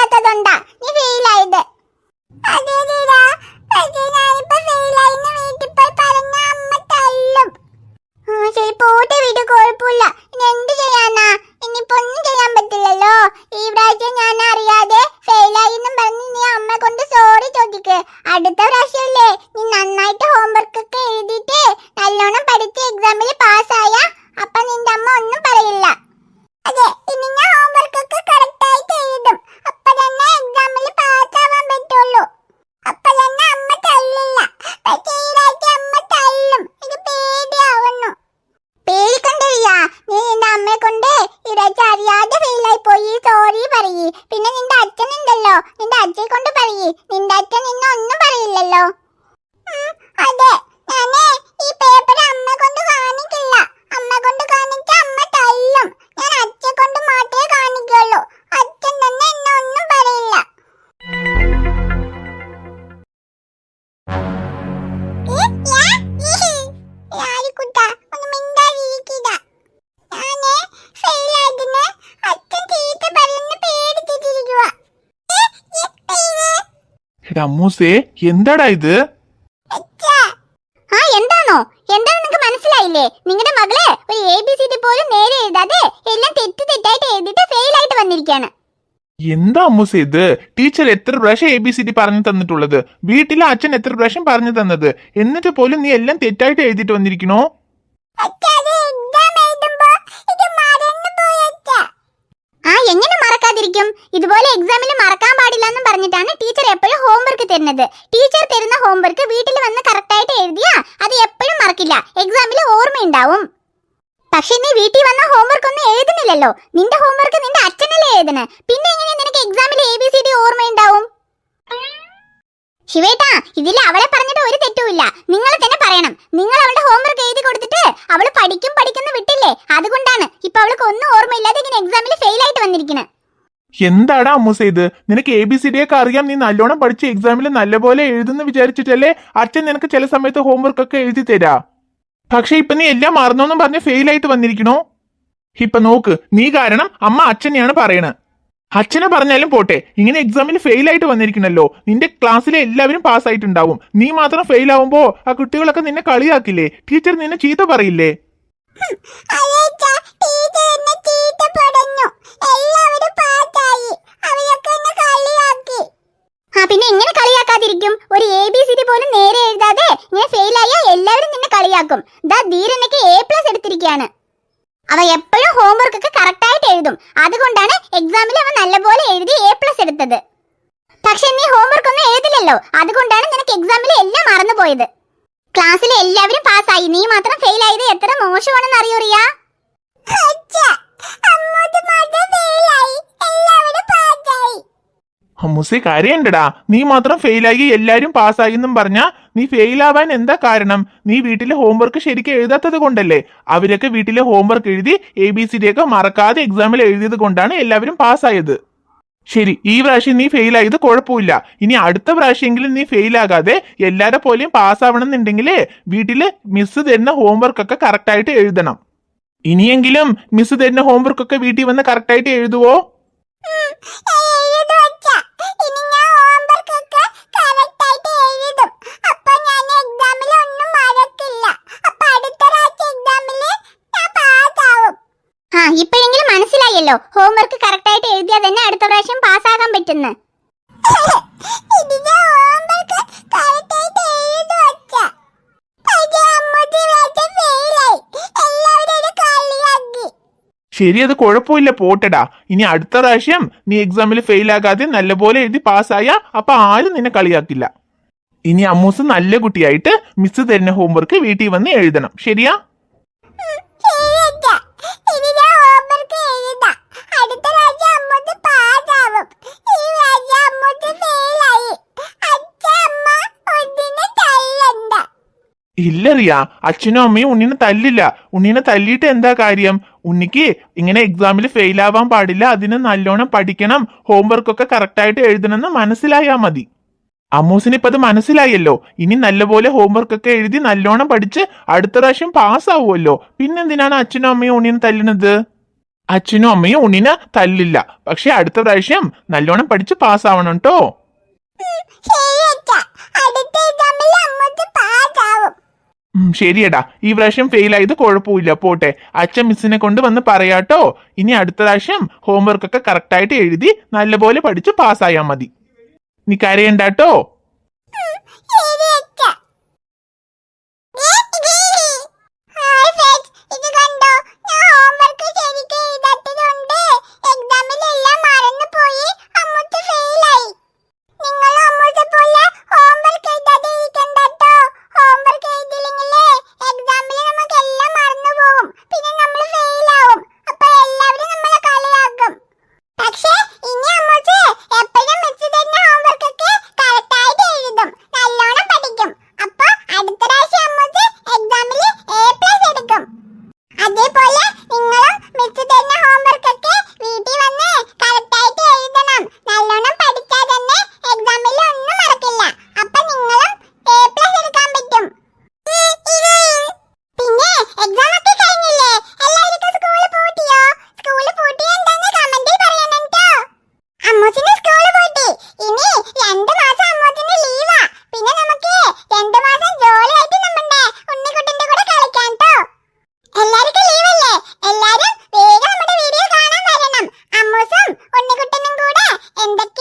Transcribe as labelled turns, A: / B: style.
A: ചെയ്യാത്തതുകൊണ്ടാ നീ ഫെയിലായത്. അതേടാ, പക്ഷേ ഞാനിപ്പോ ഫെയിലായിന്ന് വീട്ടിൽ പോയി പറഞ്ഞ അമ്മ തല്ലും. ശരി പോട്ടെ, വീട്ടിൽ കുഴപ്പമില്ല. ഇനി എന്ത് ചെയ്യാനാ? ഇനിയിപ്പോ ഒന്നും ചെയ്യാൻ പറ്റില്ലല്ലോ. ഈ പ്രാവശ്യം ഞാൻ അറിയാതെ ഫെയിലായി എന്നും പറഞ്ഞ് നീ അമ്മ കൊണ്ട് സോറി ചോദിക്ക്. അടുത്ത പ്രാവശ്യമല്ലേ നീ നന്നായിട്ട് ഹോംവർക്ക് ഒക്കെ എഴുതിയിട്ട് നല്ലോണം പഠിച്ച് എക്സാമിൽ പാസ്സായ അപ്പൊ നിന്റെ അമ്മ ഒന്നും പറയില്ല. അതെ, ഇനി ഞാൻ ഹോംവർക്ക് ഒക്കെ കറക്റ്റ് ആയിട്ട് എഴുതും. അപ്പൊ തന്നെ എക്സാമിൽ പാസ്സാവാൻ പറ്റുള്ളൂ. അപ്പൊ തന്നെ അമ്മ തല്ലില്ല. പക്ഷേ ഈ പ്രാവശ്യം അമ്മ തല്ലും. ഇത് പേടിയാവുന്നു. പേടിക്കണ്ടറിയാ, നീ നിന്റെ അമ്മയെ കൊണ്ട് ഈ പ്രാവശ്യം അറിയാതെ ഫെയിലായി പോയി സോറി പറയ്. പിന്നെ നിന്റെ അച്ഛനുണ്ടല്ലോ, നിന്റെ അച്ഛനെ കൊണ്ട് പറയ്. നിന്റെ അച്ഛൻ നിന്നെ ഒന്നും പറയില്ലല്ലോ. അതെ, ഞാനേ ഈ പേപ്പർ അമ്മ കൊണ്ട് കാണിക്കില്ല. അമ്മ കൊണ്ട് കാണിച്ച അമ്മ തല്ലും. ഞാൻ അച്ഛനെ കൊണ്ട് മാത്രമേ കാണിക്കുള്ളൂ. അച്ഛൻ തന്നെ എന്നെ ഒന്നും പറയില്ല.
B: അമ്മൂസേ, എന്താടാ ഇത്?
A: എന്താണോ നിങ്ങൾക്ക് മനസ്സിലായില്ലേ? നിങ്ങളുടെ മകള് ഒരു ABCD പോലും നേരെ എഴുതാതെ എല്ലാം തെറ്റായിട്ട് എഴുതിട്ട് ഫെയിൽ ആയിട്ട് വന്നിരിക്കുകയാണ്.
B: എന്താ അമ്മൂസേ ഇത്? ടീച്ചർ എത്ര പ്രാവശ്യം ABCD പറഞ്ഞു തന്നിട്ടുള്ളത്? വീട്ടിലെ അച്ഛൻ എത്ര പ്രാവശ്യം പറഞ്ഞു തന്നത്? എന്നിട്ട് പോലും നീ എല്ലാം തെറ്റായിട്ട് എഴുതിട്ട് വന്നിരിക്കണോ?
A: എങ്ങനെ മറക്കാതിരിക്കും? ഇതുപോലെ എക്സാമിന് മറക്കാൻ പാടില്ല എന്ന് പറഞ്ഞിട്ടാണ് ടീച്ചർ എപ്പോഴും ഹോംവർക്ക് തരുന്നത്. ടീച്ചർ തരുന്ന ഹോംവർക്ക് വീട്ടിൽ വന്ന് കറക്റ്റ് ആയിട്ട് എഴുതിയാ അത് എപ്പോഴും മറക്കില്ല, എക്സാമിൽ ഓർമ്മയുണ്ടാവും. പക്ഷെ നീ വീട്ടിൽ വന്ന ഹോംവർക്ക് ഒന്നും എഴുതുന്നില്ലല്ലോ. നിന്റെ ഹോംവർക്ക് നിന്റെ അച്ഛനല്ലേ എഴുതുന്നത്. പിന്നെ എങ്ങനെ നിനക്ക് എക്സാമിൽ ABCD ഓർമ്മയുണ്ടാവും? ശിവേട്ടാ, ഇതിൽ അവളെ പറഞ്ഞിട്ട് ഒരു തെറ്റുമില്ല. നിങ്ങൾ തന്നെ പറയണം. നിങ്ങൾ അവളുടെ ഹോംവർക്ക് എഴുതി കൊടുത്തിട്ട് അവള് പഠിക്കുന്ന വിട്ടില്ലേ. അതുകൊണ്ടാണ് ഇപ്പൊ അവൾക്ക് ഒന്നും ഓർമ്മയില്ലാതെ ഇങ്ങനെ എക്സാമിൽ ഫെയിൽ ആയിട്ട് വന്നിരിക്കുന്നത്.
B: എന്താടാ അമ്മൂസേ ഇത്? നിനക്ക് ABCD ഒക്കെ അറിയാം, നീ നല്ലോണം പഠിച്ച് എക്സാമിൽ നല്ലപോലെ എഴുതുന്നു വിചാരിച്ചിട്ടല്ലേ അച്ഛൻ നിനക്ക് ചില സമയത്ത് ഹോംവർക്ക് ഒക്കെ എഴുതി തരാ. പക്ഷെ ഇപ്പൊ നീ എല്ലാം മറന്നോന്നും പറഞ്ഞ് ഫെയിൽ ആയിട്ട് വന്നിരിക്കണോ? ഇപ്പൊ നോക്ക്, നീ കാരണം അമ്മ അച്ഛനെയാണ് പറയണത്. അച്ഛനെ പറഞ്ഞാലും പോട്ടെ, ഇങ്ങനെ എക്സാമിൽ ഫെയിൽ ആയിട്ട് വന്നിരിക്കണല്ലോ. നിന്റെ ക്ലാസ്സിലെ എല്ലാവരും പാസ്സായിട്ടുണ്ടാവും. നീ മാത്രം ഫെയിൽ ആവുമ്പോ ആ കുട്ടികളൊക്കെ നിന്നെ കളിയാക്കില്ലേ? ടീച്ചർ നിന്നെ ചീത്ത പറയില്ലേ?
A: പിന്നെ എങ്ങനെ കളിയാക്കാതിരിക്കും? ഒരു ABCD പോലും നേരെ എഴുതാതെ ഇങ്ങനെ ഫെയിൽ ആയ എല്ലാവരും നിന്നെ കളിയാക്കും. ധീരനൊക്കെ A+ എടുത്തിരിക്കുകയാണ്. അവ എപ്പോഴും ഹോംവർക്ക് ഒക്കെ കറക്റ്റ് ആയിട്ട് എഴുതും. അതുകൊണ്ടാണ് എക്സാമിൽ അവൻ നല്ലപോലെ എഴുതി A+ എടുത്തത്. പക്ഷെ നീ ഹോംവർക്ക് ഒന്നും എഴുതില്ലല്ലോ. അതുകൊണ്ടാണ് നിനക്ക് എക്സാമിൽ എല്ലാം മറന്നുപോയത്. ക്ലാസ്സിലെ എല്ലാവരും പാസ്സായി, നീ മാത്രം ഫെയിൽ ആയത് എത്ര മോശമാണെന്ന് അറിയോ റിയ?
B: അമ്മൂസേ കാര്യണ്ടടാ, നീ മാത്രം ഫെയിലായി എല്ലാരും പാസ്സായി എന്നും പറഞ്ഞാ നീ ഫെയിൽ ആവാൻ എന്താ കാരണം? നീ വീട്ടിലെ ഹോംവർക്ക് ശരിക്കും എഴുതാത്തത് കൊണ്ടല്ലേ. അവരൊക്കെ വീട്ടിലെ ഹോംവർക്ക് എഴുതി ABCD ഒക്കെ മറക്കാതെ എക്സാമിൽ എഴുതിയത് കൊണ്ടാണ് എല്ലാവരും പാസ്സായത്. ശരി, ഈ പ്രാവശ്യം നീ ഫെയിൽ ആയത് കുഴപ്പമില്ല. ഇനി അടുത്ത പ്രാവശ്യമെങ്കിലും നീ ഫെയിൽ ആകാതെ എല്ലാരെ പോലെയും പാസ്സാവണം എന്നുണ്ടെങ്കിലേ വീട്ടില് മിസ് തരുന്ന ഹോംവർക്ക് ഒക്കെ കറക്റ്റ് ആയിട്ട് എഴുതണം. ഇനിയെങ്കിലും മിസ് തരുന്ന ഹോംവർക്ക് ഒക്കെ വീട്ടിൽ വന്ന് കറക്റ്റ് ആയിട്ട് എഴുതുവോ?
A: ഇപ്പോഴെങ്കിലും മനസ്സിലായല്ലോ ഹോംവർക്ക് കറക്റ്റ് ആയിട്ട് എഴുതിയാൽ തന്നെ അടുത്ത പ്രാവശ്യം പാസ്സാകാൻ പറ്റുന്നു.
B: ശരി, അത് കുഴപ്പമില്ല, പോട്ടടാ. ഇനി അടുത്ത പ്രാവശ്യം നീ എക്സാമിൽ ഫെയിൽ ആകാതെ നല്ലപോലെ എഴുതി പാസ്സായ അപ്പൊ ആരും നിന്നെ കളിയാക്കില്ല. ഇനി അമ്മൂസ് നല്ല കുട്ടിയായിട്ട് മിസ് തരുന്ന ഹോംവർക്ക് വീട്ടിൽ വന്ന് എഴുതണം. ശരിയാ? ഇല്ല റിയ, അച്ഛനും അമ്മയും ഉണ്ണിനെ തല്ലില്ല. ഉണ്ണിനെ തല്ലിയിട്ട് എന്താ കാര്യം? ഉണ്ണിക്ക് ഇങ്ങനെ എക്സാമിൽ ഫെയിൽ ആവാൻ പാടില്ല, അതിന് നല്ലോണം പഠിക്കണം, ഹോംവർക്ക് ഒക്കെ കറക്റ്റ് ആയിട്ട് എഴുതണമെന്ന് മനസ്സിലായാ മതി. അമ്മൂസിന് ഇപ്പൊ അത് മനസ്സിലായല്ലോ. ഇനി നല്ലപോലെ ഹോംവർക്ക് ഒക്കെ എഴുതി നല്ലോണം പഠിച്ച് അടുത്ത പ്രാവശ്യം പാസ്സാവുമല്ലോ. പിന്നെന്തിനാണ് അച്ഛനും അമ്മയും ഉണ്ണിനെ തല്ലുന്നത്? അച്ഛനും അമ്മയും ഉണ്ണിനെ തല്ലില്ല. പക്ഷെ അടുത്ത പ്രാവശ്യം നല്ലോണം പഠിച്ച് പാസ്സാവണം കേട്ടോ.
A: ശരി അച്ഛാ, അടുത്ത എക്സാമിൽ അമ്മൂസ് പാസ്സാവും.
B: ശരിയടാ, ഈ പ്രാവശ്യം ഫെയിൽ ആയത് കുഴപ്പമില്ല, പോട്ടെ. അച്ഛൻ മിസ്സിനെ കൊണ്ട് വന്ന് പറയാട്ടോ. ഇനി അടുത്ത പ്രാവശ്യം ഹോംവർക്ക് ഒക്കെ കറക്റ്റായിട്ട് എഴുതി നല്ലപോലെ പഠിച്ച് പാസ്സായാ മതി. നീ കരയണ്ടാട്ടോ.
A: ശരി അച്ഛാ. ഹായ് ഫ്രണ്ട്സ്, ഇത് കണ്ടോ? ഞാൻ ഹോംവർക്ക് ശരിക്കും എഴുതാത്തതുകൊണ്ട് എക്സാമിലെല്ലാം മറന്നു പോയി അമ്മൂസ് ഫെയിലായി. നിങ്ങൾ അമ്മൂസെ പോലെ ഹോംവർക്ക് എഴുതാതെ ഇരിക്കണ്ടട്ടോ. ഹോംവർക്ക് എഴുതിയില്ലെങ്കിലേ എക്സാമിൽ നമുക്കെല്ലാം മറന്നു പോകും. പിന്നെ നമ്മൾ ഫെയിലാവും. അപ്പൊ എല്ലാവരും നമ്മളെ കളിയാക്കും. പക്ഷേ ഇനി അമ്മൂസ് എപ്പോഴും മിസ് തരുന്ന ഹോംവർക്ക് ഒക്കെ കറക്റ്റായിട്ട് എഴുതും, നല്ലോണം പഠിക്കും. അപ്പൊ അടുത്ത പ്രാവശ്യം അമ്മൂസ് എക്സാമിൽ A+ എടുക്കും. അതേപോലെ നിങ്ങളും മിസ് തരുന്ന ഹോംവർക്ക് ഒക്കെ വീട്ടിൽ വന്ന് കറക്റ്റായിട്ട് എഴുതണം. നല്ലോണം പഠിച്ചാൽ തന്നെ എക്സാമിൽ ഒന്നും മറക്കില്ല. അപ്പൊ നിങ്ങളും A+ എടുക്കാൻ പറ്റും. പിന്നെ എക്സാം ഒക്കെ കഴിഞ്ഞില്ലേ? എല്ലാവർക്കും സ്കൂൾ പൂട്ടിയോ? സ്കൂൾ പൂട്ടിയോ എന്താന്ന് കമന്റിൽ പറയണം ട്ടോ. അമ്മൂസിന് സ്കൂൾ പൂട്ടി. ഇനി 2 മാസം അമ്മൂസിന് ലീവാ. പിന്നെ നമുക്ക് 2 മാസം ജോലിയായിട്ട് നമ്മുടെ ഉണ്ണിക്കുട്ടന്റെ കൂടെ കളിക്കാം ട്ടോ. എല്ലാവർക്കും ലീവല്ലേ? എല്ലാരും വേഗം നമ്മുടെ വീഡിയോ കാണാൻ വരണം. അമ്മൂസും ഉണ്ണിക്കുട്ടനും കൂടെ എന്തൊക്കെ